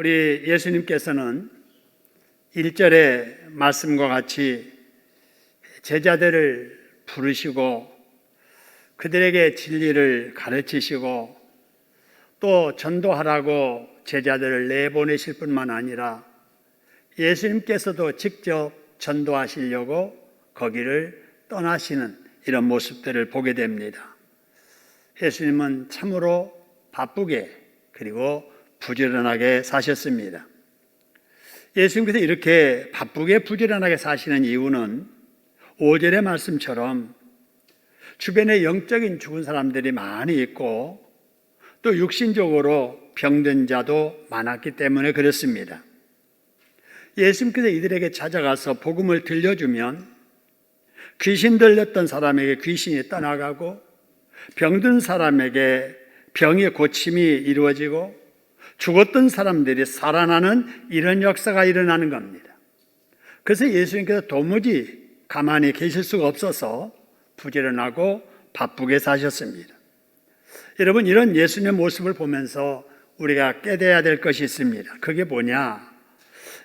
우리 예수님께서는 1절의 말씀과 같이 제자들을 부르시고 그들에게 진리를 가르치시고 또 전도하라고 제자들을 내보내실 뿐만 아니라 예수님께서도 직접 전도하시려고 거기를 떠나시는 이런 모습들을 보게 됩니다. 예수님은 참으로 바쁘게 그리고 부지런하게 사셨습니다. 예수님께서 이렇게 바쁘게 부지런하게 사시는 이유는 5절의 말씀처럼 주변에 영적인 죽은 사람들이 많이 있고 또 육신적으로 병든 자도 많았기 때문에 그렇습니다. 예수님께서 이들에게 찾아가서 복음을 들려주면 귀신 들렸던 사람에게 귀신이 떠나가고 병든 사람에게 병의 고침이 이루어지고 죽었던 사람들이 살아나는 이런 역사가 일어나는 겁니다. 그래서 예수님께서 도무지 가만히 계실 수가 없어서 부지런하고 바쁘게 사셨습니다. 여러분, 이런 예수님의 모습을 보면서 우리가 깨달아야 될 것이 있습니다. 그게 뭐냐?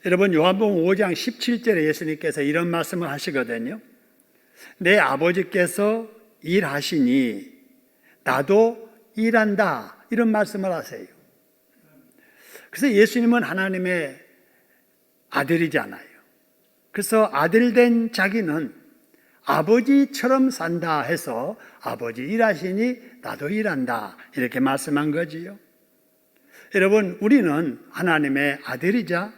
여러분, 요한복음 5장 17절에 예수님께서 이런 말씀을 하시거든요. 내 아버지께서 일하시니 나도 일한다, 이런 말씀을 하세요. 그래서 예수님은 하나님의 아들이잖아요. 그래서 아들 된 자기는 아버지처럼 산다 해서 아버지 일하시니 나도 일한다, 이렇게 말씀한 거지요. 여러분, 우리는 하나님의 아들이자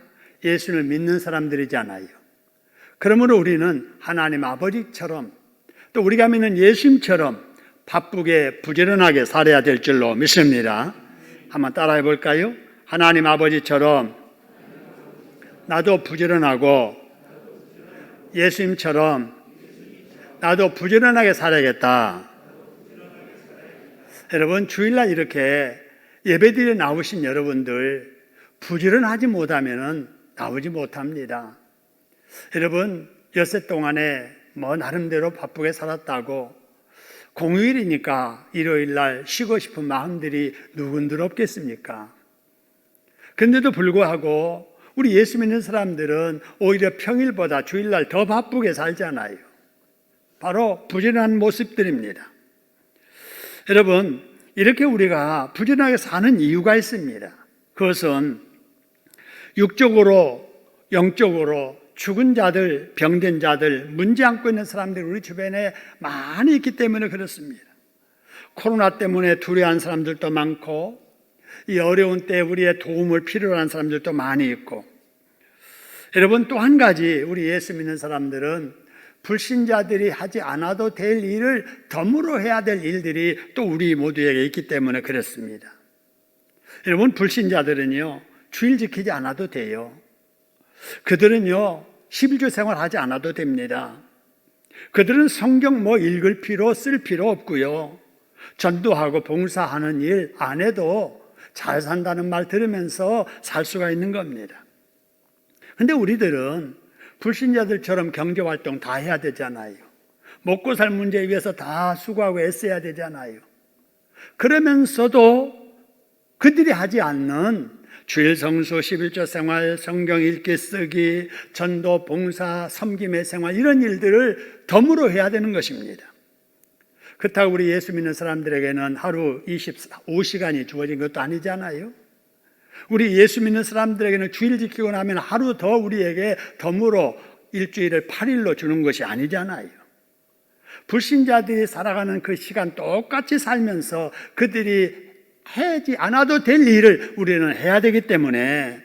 예수를 믿는 사람들이잖아요. 그러므로 우리는 하나님 아버지처럼 또 우리가 믿는 예수님처럼 바쁘게 부지런하게 살아야 될 줄로 믿습니다. 한번 따라해 볼까요? 하나님 아버지처럼 나도 부지런하고 예수님처럼 나도 부지런하게 살아야겠다. 여러분, 주일날 이렇게 예배드리러 나오신 여러분들 부지런하지 못하면 나오지 못합니다. 여러분, 엿새 동안에 나름대로 바쁘게 살았다고 공휴일이니까 일요일날 쉬고 싶은 마음들이 누군들 없겠습니까? 그런데도 불구하고 우리 예수 믿는 사람들은 오히려 평일보다 주일날 더 바쁘게 살잖아요. 바로 부지런한 모습들입니다. 여러분, 이렇게 우리가 부지런하게 사는 이유가 있습니다. 그것은 육적으로, 영적으로 죽은 자들, 병든 자들, 문제 안고 있는 사람들이 우리 주변에 많이 있기 때문에 그렇습니다. 코로나 때문에 두려워하는 사람들도 많고 이 어려운 때에 우리의 도움을 필요로 하는 사람들도 많이 있고, 여러분, 또 한 가지 우리 예수 믿는 사람들은 불신자들이 하지 않아도 될 일을 덤으로 해야 될 일들이 또 우리 모두에게 있기 때문에 그렇습니다. 여러분, 불신자들은요 주일 지키지 않아도 돼요. 그들은요 11조 생활하지 않아도 됩니다. 그들은 성경 읽을 필요, 쓸 필요 없고요, 전도하고 봉사하는 일 안 해도 잘 산다는 말 들으면서 살 수가 있는 겁니다. 그런데 우리들은 불신자들처럼 경제활동 다 해야 되잖아요. 먹고 살 문제에 위해서 다 수고하고 애써야 되잖아요. 그러면서도 그들이 하지 않는 주일 성수, 11조 생활, 성경 읽기 쓰기, 전도, 봉사, 섬김의 생활, 이런 일들을 덤으로 해야 되는 것입니다. 그렇다고 우리 예수 믿는 사람들에게는 하루 25시간이 주어진 것도 아니잖아요. 우리 예수 믿는 사람들에게는 주일 지키고 나면 하루 더 우리에게 덤으로 일주일을 8일로 주는 것이 아니잖아요. 불신자들이 살아가는 그 시간 똑같이 살면서 그들이 하지 않아도 될 일을 우리는 해야 되기 때문에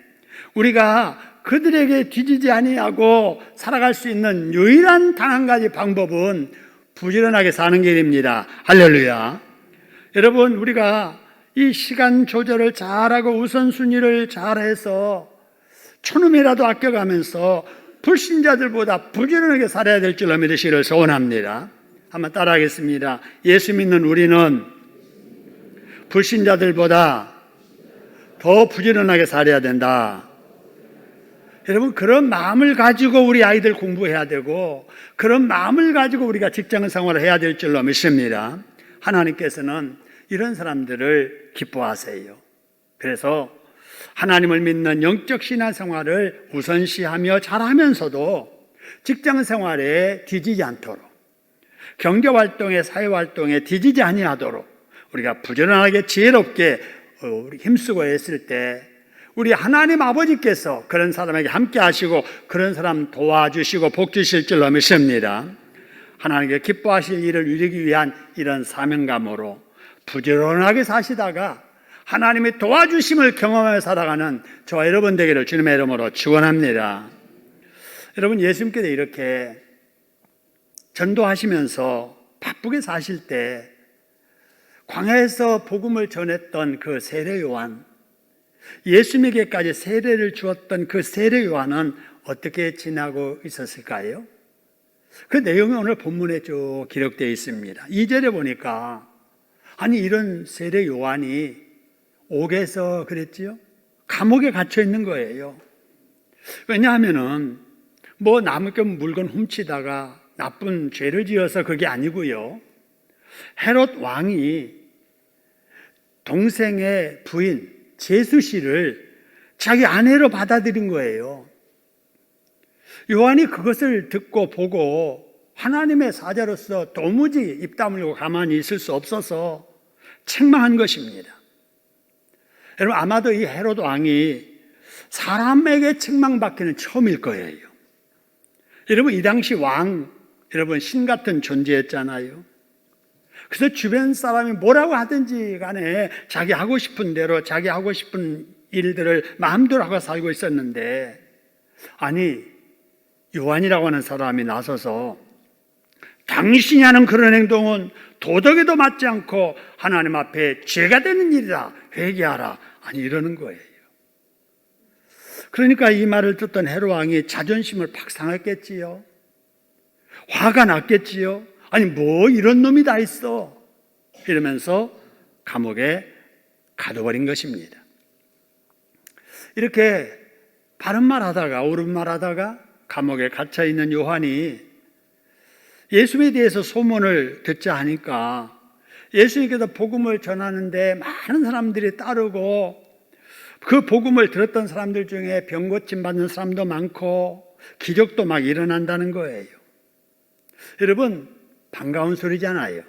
우리가 그들에게 뒤지지 아니하고 살아갈 수 있는 유일한 단 한 가지 방법은 부지런하게 사는 길입니다. 할렐루야. 여러분, 우리가 이 시간 조절을 잘하고 우선순위를 잘해서 초놈이라도 아껴가면서 불신자들보다 부지런하게 살아야 될 줄로 믿으시기를 소원합니다. 한번 따라하겠습니다. 예수 믿는 우리는 불신자들보다 더 부지런하게 살아야 된다. 여러분, 그런 마음을 가지고 우리 아이들 공부해야 되고 그런 마음을 가지고 우리가 직장 생활을 해야 될 줄로 믿습니다. 하나님께서는 이런 사람들을 기뻐하세요. 그래서 하나님을 믿는 영적 신앙생활을 우선시하며 잘하면서도 직장 생활에 뒤지지 않도록, 경제활동에 사회활동에 뒤지지 아니하도록 우리가 부지런하게 지혜롭게 우리 힘쓰고 했을 때 우리 하나님 아버지께서 그런 사람에게 함께 하시고 그런 사람 도와주시고 복 주실 줄로 믿습니다. 하나님께 기뻐하실 일을 이루기 위한 이런 사명감으로 부지런하게 사시다가 하나님의 도와주심을 경험하며 살아가는 저와 여러분 되기를 주님의 이름으로 축원합니다. 여러분, 예수님께서 이렇게 전도하시면서 바쁘게 사실 때 광야에서 복음을 전했던 그 세례 요한, 예수님에게까지 세례를 주었던 그 세례 요한은 어떻게 지나고 있었을까요? 그 내용이 오늘 본문에 쭉 기록되어 있습니다. 2절에 보니까 아니 이런 세례 요한이 옥에서 그랬지요? 감옥에 갇혀 있는 거예요. 왜냐하면은 뭐 남의 물건 훔치다가 나쁜 죄를 지어서 그게 아니고요. 헤롯 왕이 동생의 부인 제수 씨를 자기 아내로 받아들인 거예요. 요한이 그것을 듣고 보고 하나님의 사자로서 도무지 입 다물고 가만히 있을 수 없어서 책망한 것입니다. 여러분, 아마도 이 헤롯 왕이 사람에게 책망받기는 처음일 거예요. 여러분, 이 당시 왕, 여러분 신 같은 존재였잖아요. 그래서 주변 사람이 뭐라고 하든지 간에 자기 하고 싶은 대로 자기 하고 싶은 일들을 마음대로 하고 살고 있었는데, 아니 요한이라고 하는 사람이 나서서 당신이 하는 그런 행동은 도덕에도 맞지 않고 하나님 앞에 죄가 되는 일이다, 회개하라, 아니 이러는 거예요. 그러니까 이 말을 듣던 헤롯 왕이 자존심을 팍 상했겠지요. 화가 났겠지요. 아니 뭐 이런 놈이 다 있어, 이러면서 감옥에 가둬버린 것입니다. 이렇게 바른 말 하다가 옳은 말 하다가 감옥에 갇혀 있는 요한이 예수님에 대해서 소문을 듣자 하니까 예수님께서 복음을 전하는데 많은 사람들이 따르고 그 복음을 들었던 사람들 중에 병 고침 받는 사람도 많고 기적도 막 일어난다는 거예요. 여러분, 반가운 소리잖아요.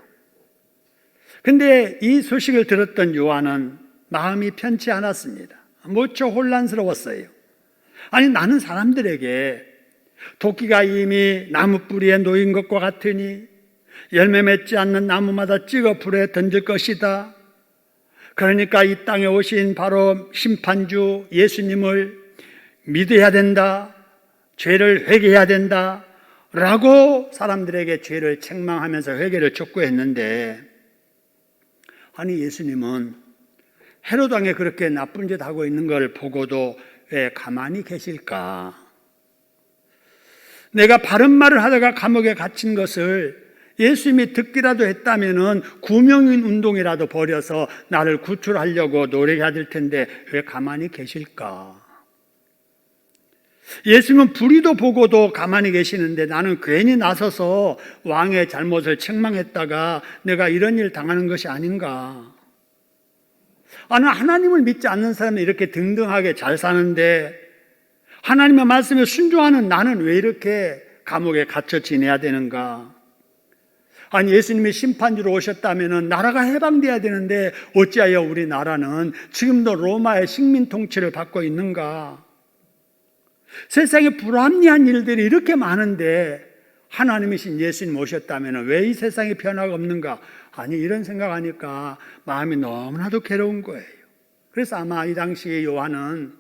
근데 이 소식을 들었던 요한은 마음이 편치 않았습니다. 무척 혼란스러웠어요. 아니 나는 사람들에게 도끼가 이미 나무 뿌리에 놓인 것과 같으니 열매 맺지 않는 나무마다 찍어 불에 던질 것이다. 그러니까 이 땅에 오신 바로 심판주 예수님을 믿어야 된다, 죄를 회개해야 된다 라고 사람들에게 죄를 책망하면서 회개를 촉구했는데, 아니 예수님은 헤롯 왕이 그렇게 나쁜 짓 하고 있는 걸 보고도 왜 가만히 계실까? 내가 바른 말을 하다가 감옥에 갇힌 것을 예수님이 듣기라도 했다면은 구명인 운동이라도 벌여서 나를 구출하려고 노력해야 될 텐데 왜 가만히 계실까? 예수님은 불의도 보고도 가만히 계시는데 나는 괜히 나서서 왕의 잘못을 책망했다가 내가 이런 일 당하는 것이 아닌가? 아니 하나님을 믿지 않는 사람은 이렇게 등등하게 잘 사는데 하나님의 말씀에 순종하는 나는 왜 이렇게 감옥에 갇혀 지내야 되는가? 아니 예수님이 심판주로 오셨다면 나라가 해방돼야 되는데 어찌하여 우리 나라는 지금도 로마의 식민 통치를 받고 있는가? 세상에 불합리한 일들이 이렇게 많은데 하나님이신 예수님 오셨다면 왜 이 세상에 변화가 없는가? 아니 이런 생각하니까 마음이 너무나도 괴로운 거예요. 그래서 아마 이 당시에 요한은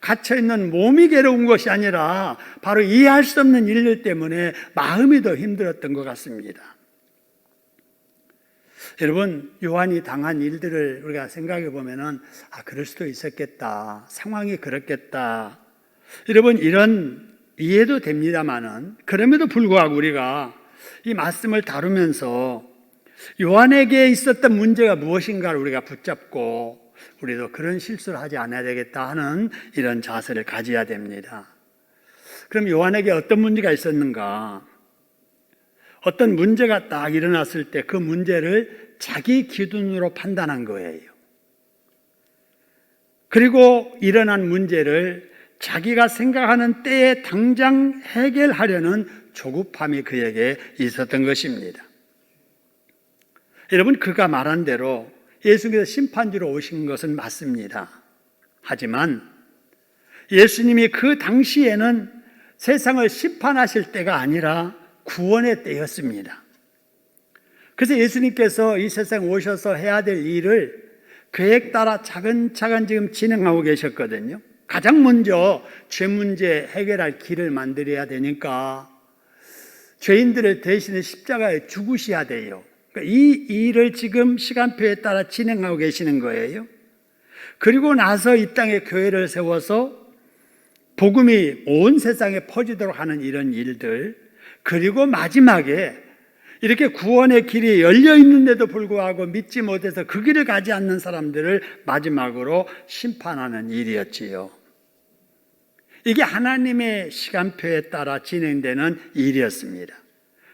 갇혀있는 몸이 괴로운 것이 아니라 바로 이해할 수 없는 일들 때문에 마음이 더 힘들었던 것 같습니다. 여러분, 요한이 당한 일들을 우리가 생각해 보면은 그럴 수도 있었겠다, 상황이 그렇겠다, 여러분 이런 이해도 됩니다만은 그럼에도 불구하고 우리가 이 말씀을 다루면서 요한에게 있었던 문제가 무엇인가를 우리가 붙잡고 우리도 그런 실수를 하지 않아야 되겠다 하는 이런 자세를 가져야 됩니다. 그럼 요한에게 어떤 문제가 있었는가? 어떤 문제가 딱 일어났을 때 그 문제를 자기 기준으로 판단한 거예요. 그리고 일어난 문제를 자기가 생각하는 때에 당장 해결하려는 조급함이 그에게 있었던 것입니다. 여러분, 그가 말한 대로 예수님께서 심판주로 오신 것은 맞습니다. 하지만 예수님이 그 당시에는 세상을 심판하실 때가 아니라 구원의 때였습니다. 그래서 예수님께서 이 세상에 오셔서 해야 될 일을 계획 따라 차근차근 지금 진행하고 계셨거든요. 가장 먼저 죄 문제 해결할 길을 만들어야 되니까 죄인들을 대신해 십자가에 죽으셔야 돼요. 그러니까 이 일을 지금 시간표에 따라 진행하고 계시는 거예요. 그리고 나서 이 땅에 교회를 세워서 복음이 온 세상에 퍼지도록 하는 이런 일들, 그리고 마지막에 이렇게 구원의 길이 열려 있는데도 불구하고 믿지 못해서 그 길을 가지 않는 사람들을 마지막으로 심판하는 일이었지요. 이게 하나님의 시간표에 따라 진행되는 일이었습니다.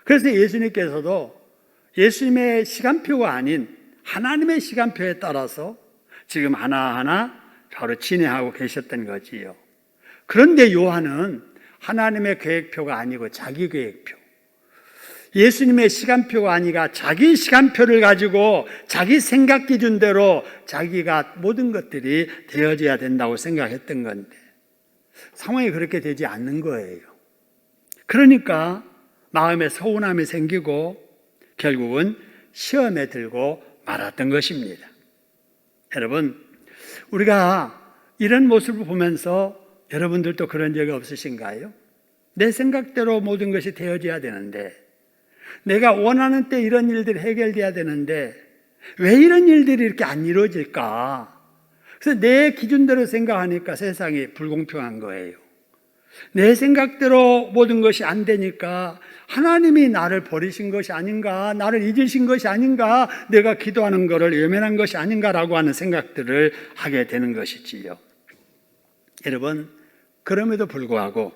그래서 예수님께서도 예수님의 시간표가 아닌 하나님의 시간표에 따라서 지금 하나하나 바로 진행하고 계셨던 거지요. 그런데 요한은 하나님의 계획표가 아니고 자기 계획표, 예수님의 시간표가 아니라 자기 시간표를 가지고 자기 생각 기준대로 자기가 모든 것들이 되어져야 된다고 생각했던 건데 상황이 그렇게 되지 않는 거예요. 그러니까 마음에 서운함이 생기고 결국은 시험에 들고 말았던 것입니다. 여러분, 우리가 이런 모습을 보면서 여러분들도 그런 적이 없으신가요? 내 생각대로 모든 것이 되어져야 되는데, 내가 원하는 때 이런 일들이 해결돼야 되는데 왜 이런 일들이 이렇게 안 이루어질까? 그래서 내 기준대로 생각하니까 세상이 불공평한 거예요. 내 생각대로 모든 것이 안 되니까 하나님이 나를 버리신 것이 아닌가, 나를 잊으신 것이 아닌가, 내가 기도하는 것을 외면한 것이 아닌가라고 하는 생각들을 하게 되는 것이지요. 여러분, 그럼에도 불구하고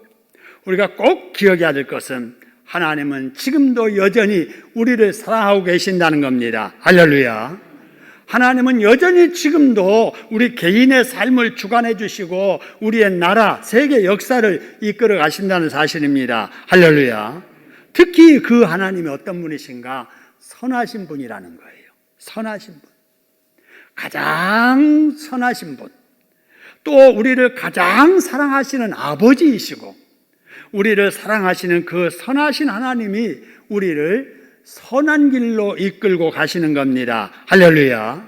우리가 꼭 기억해야 될 것은 하나님은 지금도 여전히 우리를 사랑하고 계신다는 겁니다. 할렐루야. 하나님은 여전히 지금도 우리 개인의 삶을 주관해 주시고 우리의 나라, 세계 역사를 이끌어 가신다는 사실입니다. 할렐루야. 특히 그 하나님이 어떤 분이신가? 선하신 분이라는 거예요. 선하신 분. 가장 선하신 분. 또 우리를 가장 사랑하시는 아버지이시고 우리를 사랑하시는 그 선하신 하나님이 우리를 선한 길로 이끌고 가시는 겁니다. 할렐루야.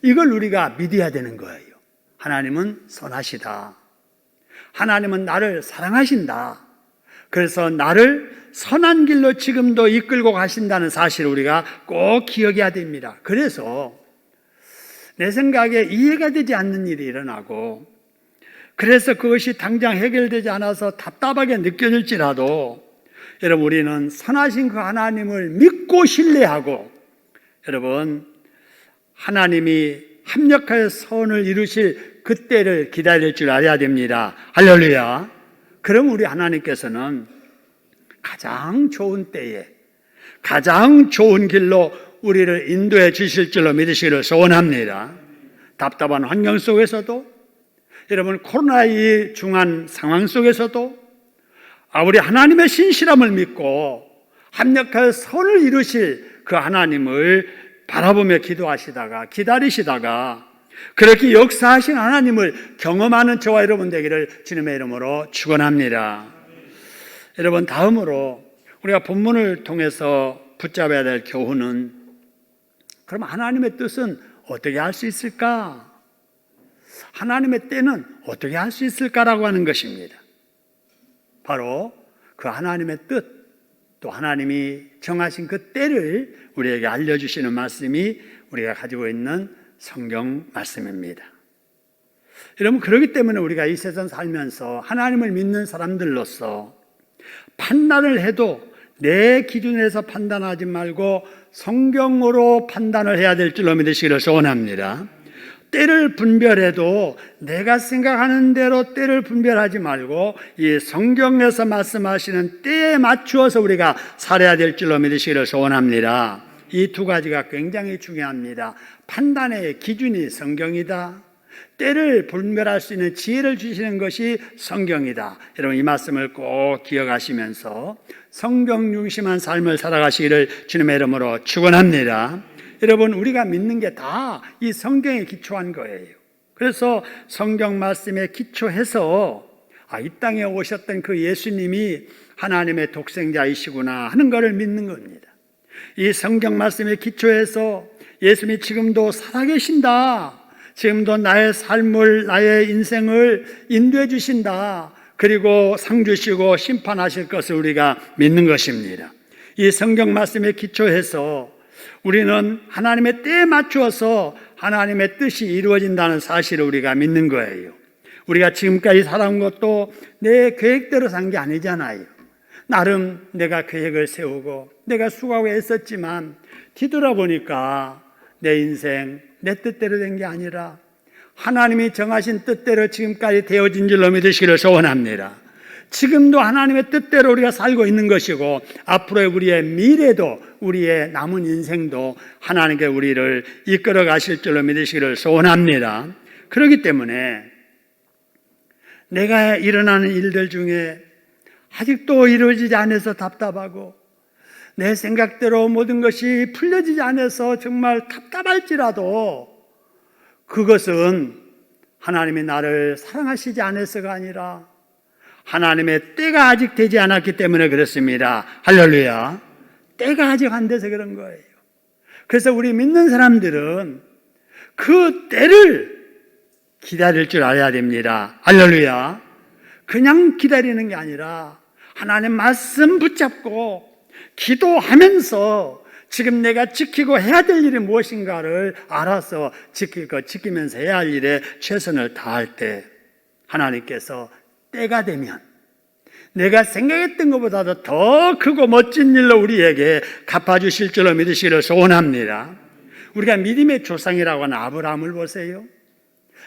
이걸 우리가 믿어야 되는 거예요. 하나님은 선하시다. 하나님은 나를 사랑하신다. 그래서 나를 선한 길로 지금도 이끌고 가신다는 사실을 우리가 꼭 기억해야 됩니다. 그래서 내 생각에 이해가 되지 않는 일이 일어나고 그래서 그것이 당장 해결되지 않아서 답답하게 느껴질지라도 여러분, 우리는 선하신 그 하나님을 믿고 신뢰하고 여러분, 하나님이 합력하여 선을 이루실 그때를 기다릴 줄 알아야 됩니다. 할렐루야. 그럼 우리 하나님께서는 가장 좋은 때에 가장 좋은 길로 우리를 인도해 주실 줄로 믿으시기를 소원합니다. 답답한 환경 속에서도 여러분, 코로나의 중한 상황 속에서도 우리 하나님의 신실함을 믿고 합력하여 선을 이루실 그 하나님을 바라보며 기도하시다가 기다리시다가 그렇게 역사하신 하나님을 경험하는 저와 여러분 되기를 주님의 이름으로 축원합니다. 여러분, 다음으로 우리가 본문을 통해서 붙잡아야 될 교훈은 그럼 하나님의 뜻은 어떻게 할 수 있을까? 하나님의 때는 어떻게 할 수 있을까라고 하는 것입니다. 바로 그 하나님의 뜻, 또 하나님이 정하신 그 때를 우리에게 알려주시는 말씀이 우리가 가지고 있는 성경 말씀입니다. 여러분, 그렇기 때문에 우리가 이 세상 살면서 하나님을 믿는 사람들로서 판단을 해도 내 기준에서 판단하지 말고 성경으로 판단을 해야 될 줄로 믿으시기를 소원합니다. 때를 분별해도 내가 생각하는 대로 때를 분별하지 말고 이 성경에서 말씀하시는 때에 맞추어서 우리가 살아야 될 줄로 믿으시기를 소원합니다. 이 두 가지가 굉장히 중요합니다. 판단의 기준이 성경이다. 때를 분별할 수 있는 지혜를 주시는 것이 성경이다. 여러분 이 말씀을 꼭 기억하시면서 성경 중심한 삶을 살아가시기를 주님의 이름으로 축원합니다. 여러분 우리가 믿는 게 다 이 성경에 기초한 거예요. 그래서 성경 말씀에 기초해서 이 땅에 오셨던 그 예수님이 하나님의 독생자이시구나 하는 것을 믿는 겁니다. 이 성경 말씀에 기초해서 예수님이 지금도 살아계신다. 지금도 나의 삶을, 나의 인생을 인도해 주신다. 그리고 상 주시고 심판하실 것을 우리가 믿는 것입니다. 이 성경 말씀에 기초해서 우리는 하나님의 때에 맞추어서 하나님의 뜻이 이루어진다는 사실을 우리가 믿는 거예요. 우리가 지금까지 살아온 것도 내 계획대로 산 게 아니잖아요. 나름 내가 계획을 세우고 내가 수고하고 애썼지만 뒤돌아보니까 내 인생 내 뜻대로 된 게 아니라 하나님이 정하신 뜻대로 지금까지 되어진 줄로 믿으시기를 소원합니다. 지금도 하나님의 뜻대로 우리가 살고 있는 것이고 앞으로의 우리의 미래도 우리의 남은 인생도 하나님께 우리를 이끌어 가실 줄로 믿으시기를 소원합니다. 그렇기 때문에 내가 일어나는 일들 중에 아직도 이루어지지 않아서 답답하고 내 생각대로 모든 것이 풀려지지 않아서 정말 답답할지라도 그것은 하나님이 나를 사랑하시지 않아서가 아니라 하나님의 때가 아직 되지 않았기 때문에 그렇습니다. 할렐루야. 때가 아직 안 돼서 그런 거예요. 그래서 우리 믿는 사람들은 그 때를 기다릴 줄 알아야 됩니다. 할렐루야. 그냥 기다리는 게 아니라 하나님 말씀 붙잡고 기도하면서 지금 내가 지키고 해야 될 일이 무엇인가를 알아서 지키면서 해야 할 일에 최선을 다할 때 하나님께서 때가 되면 내가 생각했던 것보다도 더 크고 멋진 일로 우리에게 갚아주실 줄로 믿으시기를 소원합니다. 우리가 믿음의 조상이라고 하는 아브라함을 보세요.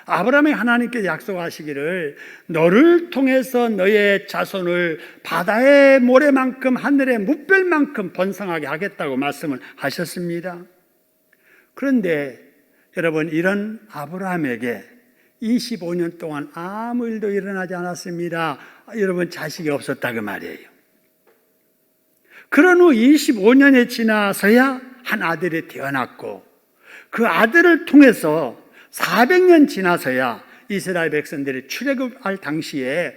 아브라함이 하나님께 약속하시기를 너를 통해서 너의 자손을 바다의 모래만큼 하늘의 뭇별만큼 번성하게 하겠다고 말씀을 하셨습니다. 그런데 여러분 이런 아브라함에게 25년 동안 아무 일도 일어나지 않았습니다. 여러분 자식이 없었다 그 말이에요. 그런 후 25년이 지나서야 한 아들이 태어났고 그 아들을 통해서 400년 지나서야 이스라엘 백성들이 출애굽할 당시에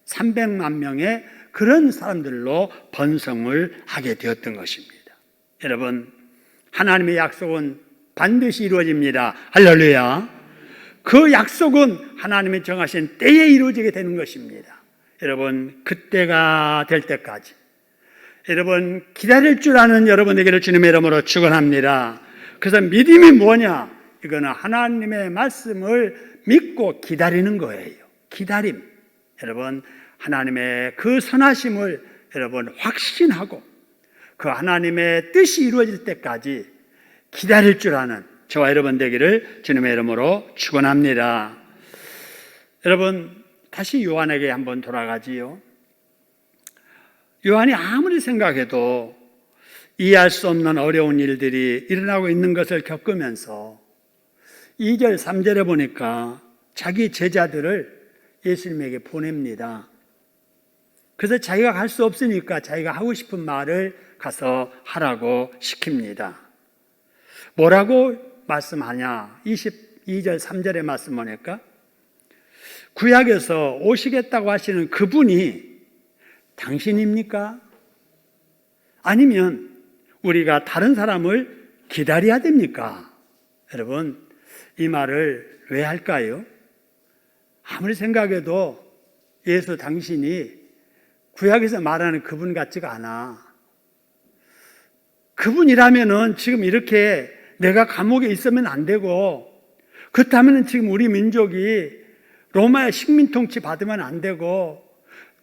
300만 명의 그런 사람들로 번성을 하게 되었던 것입니다. 여러분 하나님의 약속은 반드시 이루어집니다. 할렐루야. 그 약속은 하나님이 정하신 때에 이루어지게 되는 것입니다. 여러분 그때가 될 때까지 여러분 기다릴 줄 아는 여러분에게를 주님의 이름으로 축원합니다. 그래서 믿음이 뭐냐? 이거는 하나님의 말씀을 믿고 기다리는 거예요. 기다림. 여러분 하나님의 그 선하심을 여러분 확신하고 그 하나님의 뜻이 이루어질 때까지 기다릴 줄 아는 저와 여러분 되기를 주님의 이름으로 축원합니다. 여러분 다시 요한에게 한번 돌아가지요. 요한이 아무리 생각해도 이해할 수 없는 어려운 일들이 일어나고 있는 것을 겪으면서 2절 3절에 보니까 자기 제자들을 예수님에게 보냅니다. 그래서 자기가 갈 수 없으니까 자기가 하고 싶은 말을 가서 하라고 시킵니다. 뭐라고 말씀하냐? 22절 3절의 말씀 보니까 구약에서 오시겠다고 하시는 그분이 당신입니까? 아니면 우리가 다른 사람을 기다려야 됩니까? 여러분 이 말을 왜 할까요? 아무리 생각해도 예수 당신이 구약에서 말하는 그분 같지가 않아. 그분이라면은 지금 이렇게 내가 감옥에 있으면 안 되고 그렇다면 지금 우리 민족이 로마의 식민 통치 받으면 안 되고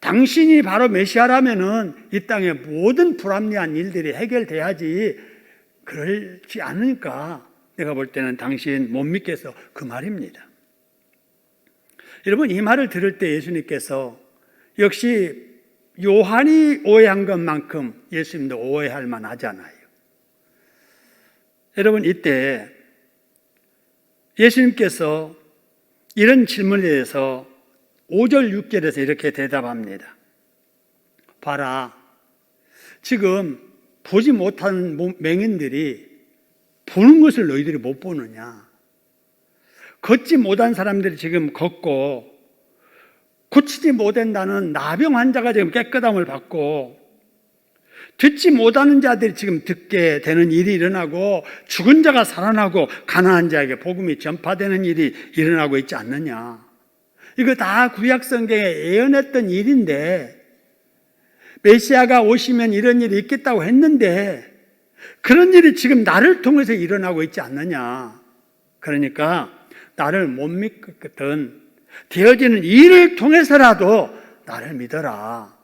당신이 바로 메시아라면은 이 땅의 모든 불합리한 일들이 해결돼야지 그렇지 않으니까 내가 볼 때는 당신 못 믿겠어 그 말입니다. 여러분 이 말을 들을 때 예수님께서 역시 요한이 오해한 것만큼 예수님도 오해할 만하잖아요. 여러분 이때 예수님께서 이런 질문에 대해서 5절 6절에서 이렇게 대답합니다. 봐라, 지금 보지 못하는 맹인들이 보는 것을 너희들이 못 보느냐? 걷지 못한 사람들이 지금 걷고, 고치지 못한다는 나병 환자가 지금 깨끗함을 받고, 듣지 못하는 자들이 지금 듣게 되는 일이 일어나고, 죽은 자가 살아나고 가난한 자에게 복음이 전파되는 일이 일어나고 있지 않느냐? 이거 다 구약 성경에 예언했던 일인데, 메시아가 오시면 이런 일이 있겠다고 했는데 그런 일이 지금 나를 통해서 일어나고 있지 않느냐? 그러니까 나를 못 믿거든 되어지는 일을 통해서라도 나를 믿어라.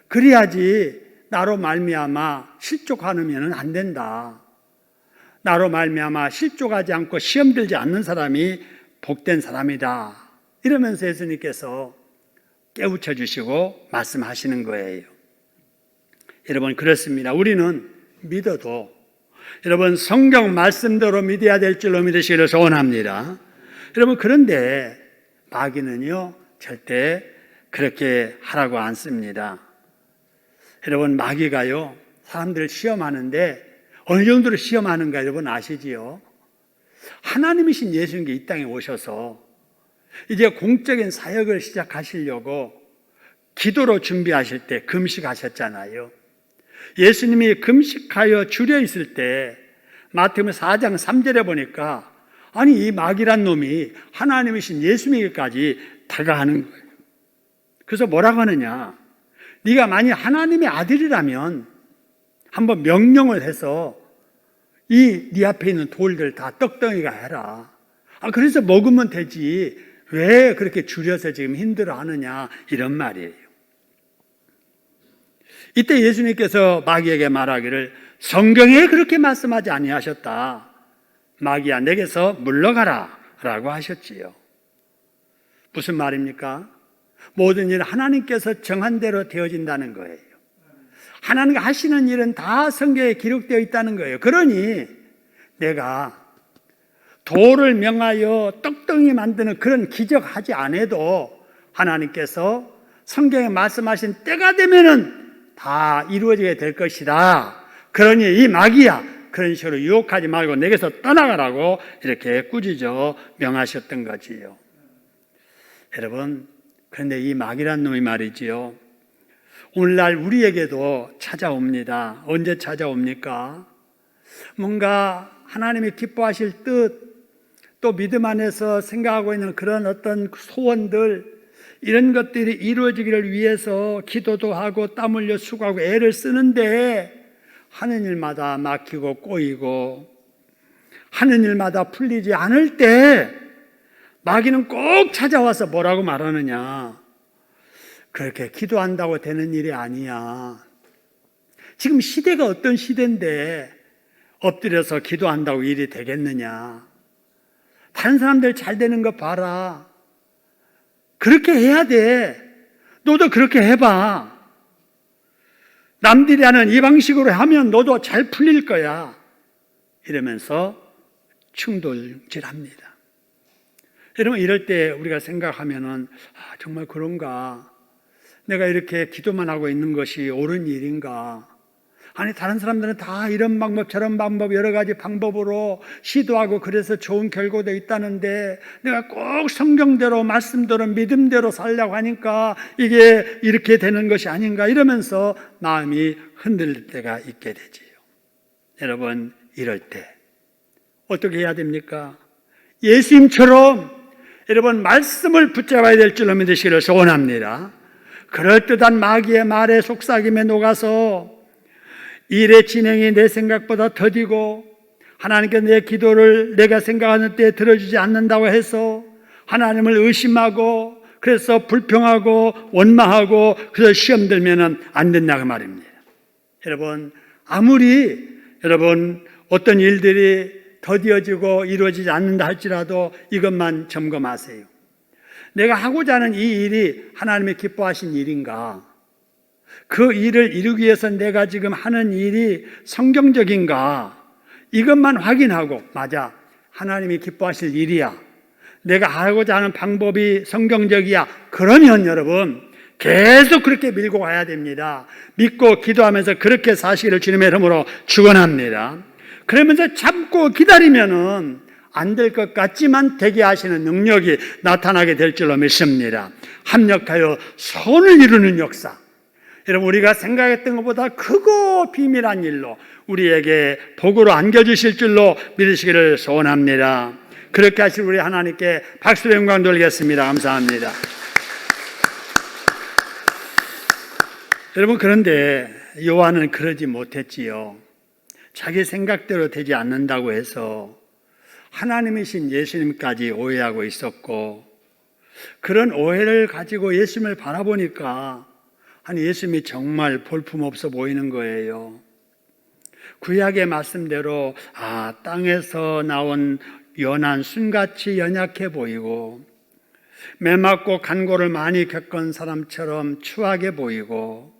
그래야지 나로 말미암아 실족하면 안 된다. 나로 말미암아 실족하지 않고 시험 들지 않는 사람이 복된 사람이다. 이러면서 예수님께서 깨우쳐 주시고 말씀하시는 거예요. 여러분, 그렇습니다. 우리는 믿어도 여러분 성경 말씀대로 믿어야 될 줄로 믿으시기를 소원합니다. 여러분, 그런데 마귀는요 절대 그렇게 하라고 안 씁니다. 여러분, 마귀가요 사람들을 시험하는데 어느 정도로 시험하는가 여러분 아시지요? 하나님이신 예수님이 이 땅에 오셔서 이제 공적인 사역을 시작하시려고 기도로 준비하실 때 금식하셨잖아요. 예수님이 금식하여 줄여 있을 때 마태복음 4장 3절에 보니까 아니 이 마귀란 놈이 하나님이신 예수님에게까지 다가가는 거예요. 그래서 뭐라고 하느냐? 네가 만약 하나님의 아들이라면 한번 명령을 해서 이 네 앞에 있는 돌들 다 떡덩이가 해라. 그래서 먹으면 되지. 왜 그렇게 줄여서 지금 힘들어하느냐 이런 말이에요. 이때 예수님께서 마귀에게 말하기를 성경에 그렇게 말씀하지 아니하셨다. 마귀야 내게서 물러가라 라고 하셨지요. 무슨 말입니까? 모든 일 하나님께서 정한 대로 되어진다는 거예요. 하나님이 하시는 일은 다 성경에 기록되어 있다는 거예요. 그러니 내가 돌을 명하여 떡덩이 만드는 그런 기적하지 않아도 하나님께서 성경에 말씀하신 때가 되면은 다 이루어지게 될 것이다. 그러니 이 마귀야 그런 식으로 유혹하지 말고 내게서 떠나가라고 이렇게 꾸짖어 명하셨던 거지요. 여러분, 그런데 이 마귀란 놈이 말이지요 오늘날 우리에게도 찾아옵니다. 언제 찾아옵니까? 뭔가 하나님이 기뻐하실 뜻, 또 믿음 안에서 생각하고 있는 그런 어떤 소원들, 이런 것들이 이루어지기를 위해서 기도도 하고 땀 흘려 수고하고 애를 쓰는데 하는 일마다 막히고 꼬이고 하는 일마다 풀리지 않을 때 마귀는 꼭 찾아와서 뭐라고 말하느냐? 그렇게 기도한다고 되는 일이 아니야. 지금 시대가 어떤 시대인데 엎드려서 기도한다고 일이 되겠느냐? 다른 사람들 잘 되는 거 봐라. 그렇게 해야 돼. 너도 그렇게 해봐. 남들이 하는 이 방식으로 하면 너도 잘 풀릴 거야. 이러면서 충돌질합니다. 여러분, 이럴 때 우리가 생각하면은 정말 그런가? 내가 이렇게 기도만 하고 있는 것이 옳은 일인가? 아니 다른 사람들은 다 이런 방법 저런 방법 여러 가지 방법으로 시도하고 그래서 좋은 결과도 있다는데 내가 꼭 성경대로 말씀대로 믿음대로 살려고 하니까 이게 이렇게 되는 것이 아닌가 이러면서 마음이 흔들릴 때가 있게 되지요. 여러분, 이럴 때 어떻게 해야 됩니까? 예수님처럼 여러분 말씀을 붙잡아야 될 줄로 믿으시기를 소원합니다. 그럴듯한 마귀의 말에 속삭임에 녹아서 일의 진행이 내 생각보다 더디고 하나님께서 내 기도를 내가 생각하는 때에 들어주지 않는다고 해서 하나님을 의심하고 그래서 불평하고 원망하고 그래서 시험 들면 안 된다고 말입니다. 여러분, 아무리 여러분 어떤 일들이 더디어지고 이루어지지 않는다 할지라도 이것만 점검하세요. 내가 하고자 하는 이 일이 하나님이 기뻐하신 일인가? 그 일을 이루기 위해서 내가 지금 하는 일이 성경적인가? 이것만 확인하고 맞아, 하나님이 기뻐하실 일이야, 내가 하고자 하는 방법이 성경적이야, 그러면 여러분 계속 그렇게 밀고 가야 됩니다. 믿고 기도하면서 그렇게 사시기를 주님의 이름으로 축원합니다. 그러면서 참고 기다리면은 안 될 것 같지만 되게 하시는 능력이 나타나게 될 줄로 믿습니다. 합력하여 선을 이루는 역사, 여러분 우리가 생각했던 것보다 크고 비밀한 일로 우리에게 복으로 안겨주실 줄로 믿으시기를 소원합니다. 그렇게 하실 우리 하나님께 박수로 영광 돌리겠습니다. 감사합니다. 여러분, 그런데 요한은 그러지 못했지요. 자기 생각대로 되지 않는다고 해서 하나님이신 예수님까지 오해하고 있었고, 그런 오해를 가지고 예수님을 바라보니까 아니 예수님이 정말 볼품없어 보이는 거예요. 구약의 말씀대로 땅에서 나온 연한 순같이 연약해 보이고, 매맞고 간고를 많이 겪은 사람처럼 추하게 보이고,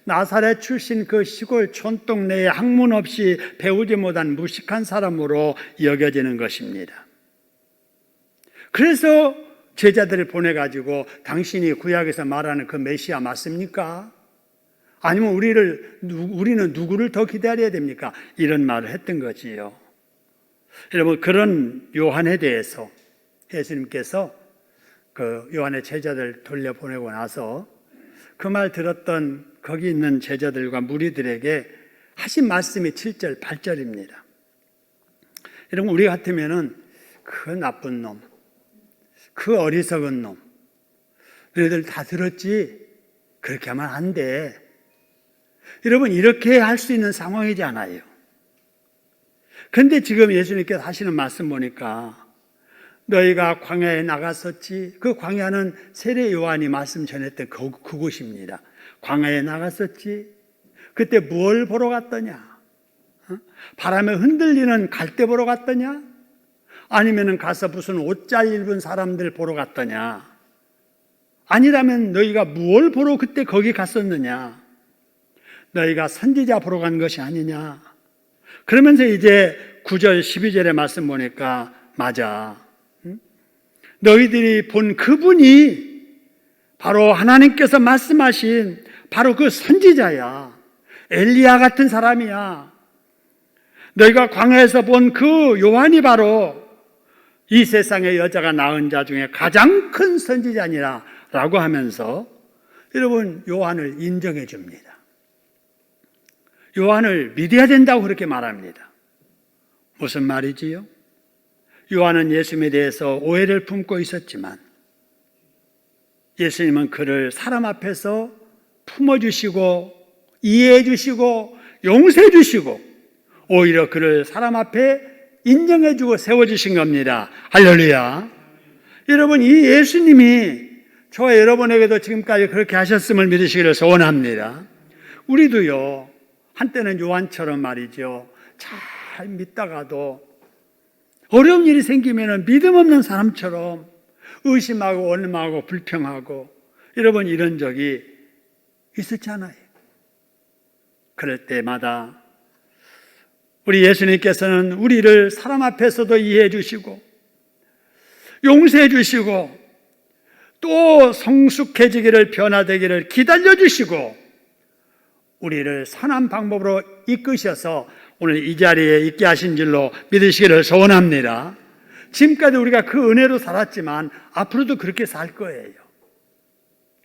나사렛 출신 그 시골 촌동네에 학문 없이 배우지 못한 무식한 사람으로 여겨지는 것입니다. 그래서 제자들을 보내가지고 당신이 구약에서 말하는 그 메시아 맞습니까? 아니면 우리는 누구를 더 기다려야 됩니까? 이런 말을 했던 거지요. 여러분, 그런 요한에 대해서 예수님께서 그 요한의 제자들 돌려보내고 나서 그 말 들었던 거기 있는 제자들과 무리들에게 하신 말씀이 7절, 8절입니다. 여러분, 우리 같으면은 그 나쁜 놈, 그 어리석은 놈, 너희들 다 들었지? 그렇게 하면 안 돼. 여러분, 이렇게 할 수 있는 상황이지 않아요. 그런데 지금 예수님께서 하시는 말씀 보니까 너희가 광야에 나갔었지. 그 광야는 세례 요한이 말씀 전했던 그곳입니다. 광야에 나갔었지. 그때 뭘 보러 갔더냐? 바람에 흔들리는 갈대 보러 갔더냐? 아니면 가서 무슨 옷 잘 입은 사람들 보러 갔더냐? 아니라면 너희가 뭘 보러 그때 거기 갔었느냐? 너희가 선지자 보러 간 것이 아니냐? 그러면서 이제 9절 12절의 말씀 보니까 맞아. 너희들이 본 그분이 바로 하나님께서 말씀하신 바로 그 선지자야. 엘리야 같은 사람이야. 너희가 광야에서 본 그 요한이 바로 이 세상의 여자가 낳은 자 중에 가장 큰 선지자니라 라고 하면서 여러분 요한을 인정해 줍니다. 요한을 믿어야 된다고 그렇게 말합니다. 무슨 말이지요? 요한은 예수님에 대해서 오해를 품고 있었지만 예수님은 그를 사람 앞에서 품어주시고 이해해 주시고 용서해 주시고 오히려 그를 사람 앞에 인정해 주고 세워주신 겁니다. 할렐루야. 여러분, 이 예수님이 저와 여러분에게도 지금까지 그렇게 하셨음을 믿으시기를 소원합니다. 우리도요, 한때는 요한처럼 말이죠, 잘 믿다가도 어려운 일이 생기면 믿음 없는 사람처럼 의심하고 원망하고 불평하고, 여러분 이런 적이 있었잖아요. 그럴 때마다 우리 예수님께서는 우리를 사람 앞에서도 이해해 주시고 용서해 주시고 또 성숙해지기를, 변화되기를 기다려 주시고 우리를 선한 방법으로 이끄셔서 오늘 이 자리에 있게 하신 줄로 믿으시기를 소원합니다. 지금까지 우리가 그 은혜로 살았지만 앞으로도 그렇게 살 거예요.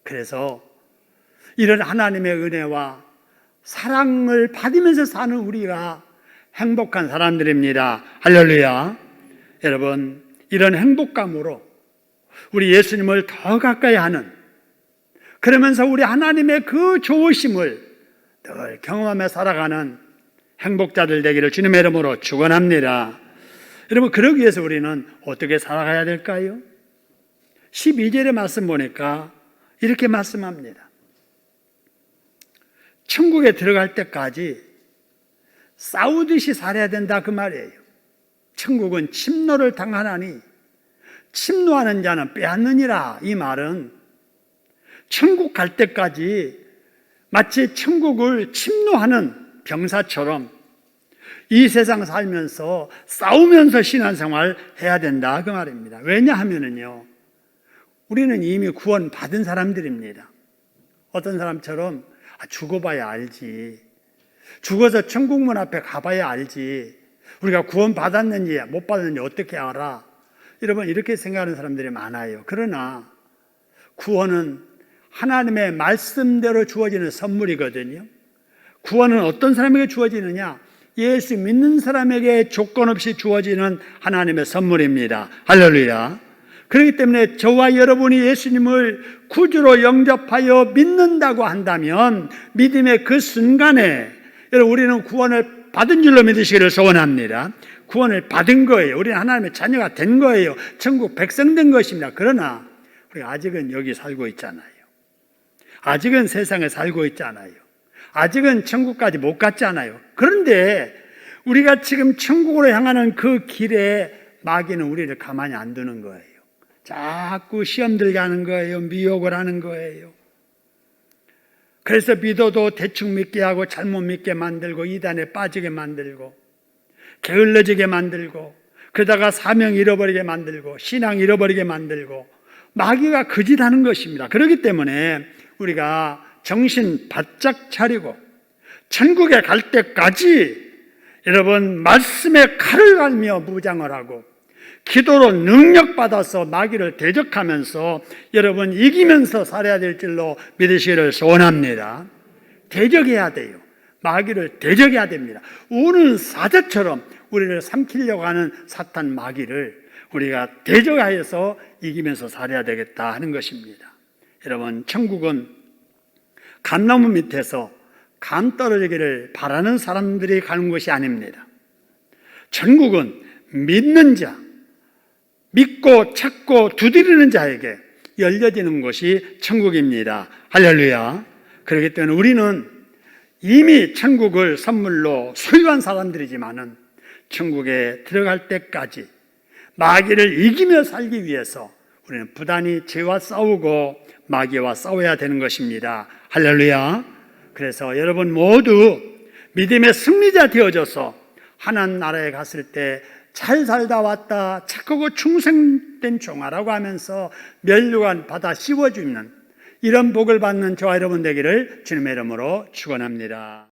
그래서 이런 하나님의 은혜와 사랑을 받으면서 사는 우리가 행복한 사람들입니다. 할렐루야. 여러분, 이런 행복감으로 우리 예수님을 더 가까이 하는, 그러면서 우리 하나님의 그 좋으심을 늘 경험하며 살아가는 행복자들 되기를 주님의 이름으로 축원합니다. 여러분, 그러기 위해서 우리는 어떻게 살아가야 될까요? 12절의 말씀 보니까 이렇게 말씀합니다. 천국에 들어갈 때까지 싸우듯이 살아야 된다, 그 말이에요. 천국은 침노를 당하나니 침노하는 자는 빼앗느니라. 이 말은 천국 갈 때까지 마치 천국을 침노하는 병사처럼 이 세상 살면서 싸우면서 신앙생활 해야 된다 그 말입니다. 왜냐하면은요, 우리는 이미 구원 받은 사람들입니다. 어떤 사람처럼 죽어봐야 알지, 죽어서 천국문 앞에 가봐야 알지, 우리가 구원 받았는지 못 받았는지 어떻게 알아, 여러분 이렇게 생각하는 사람들이 많아요. 그러나 구원은 하나님의 말씀대로 주어지는 선물이거든요. 구원은 어떤 사람에게 주어지느냐? 예수 믿는 사람에게 조건 없이 주어지는 하나님의 선물입니다. 할렐루야. 그렇기 때문에 저와 여러분이 예수님을 구주로 영접하여 믿는다고 한다면 믿음의 그 순간에 여러분 우리는 구원을 받은 줄로 믿으시기를 소원합니다. 구원을 받은 거예요. 우리는 하나님의 자녀가 된 거예요. 천국 백성 된 것입니다. 그러나 우리가 아직은 여기 살고 있잖아요. 아직은 세상에 살고 있잖아요. 아직은 천국까지 못 갔잖아요. 그런데 우리가 지금 천국으로 향하는 그 길에 마귀는 우리를 가만히 안 두는 거예요. 자꾸 시험 들게 하는 거예요. 미혹을 하는 거예요. 그래서 믿어도 대충 믿게 하고 잘못 믿게 만들고 이단에 빠지게 만들고 게을러지게 만들고 그러다가 사명 잃어버리게 만들고 신앙 잃어버리게 만들고 마귀가 그 짓 하는 것입니다. 그렇기 때문에 우리가 정신 바짝 차리고 천국에 갈 때까지 여러분 말씀의 칼을 갈며 무장을 하고 기도로 능력받아서 마귀를 대적하면서 여러분 이기면서 살아야 될 줄로 믿으시기를 소원합니다. 대적해야 돼요. 마귀를 대적해야 됩니다. 우는 사자처럼 우리를 삼키려고 하는 사탄 마귀를 우리가 대적하여서 이기면서 살아야 되겠다 하는 것입니다. 여러분 천국은 감나무 밑에서 감 떨어지기를 바라는 사람들이 가는 것이 아닙니다. 천국은 믿는 자, 믿고 찾고 두드리는 자에게 열려지는 것이 천국입니다. 할렐루야. 그렇기 때문에 우리는 이미 천국을 선물로 소유한 사람들이지만은 천국에 들어갈 때까지 마귀를 이기며 살기 위해서 우리는 부단히 죄와 싸우고 마귀와 싸워야 되는 것입니다. 할렐루야. 그래서 여러분 모두 믿음의 승리자 되어져서 하나님 나라에 갔을 때 잘 살다 왔다 착하고 충성된 종아라고 하면서 면류관 받아 씌워주는 이런 복을 받는 저와 여러분 되기를 주님의 이름으로 축원합니다.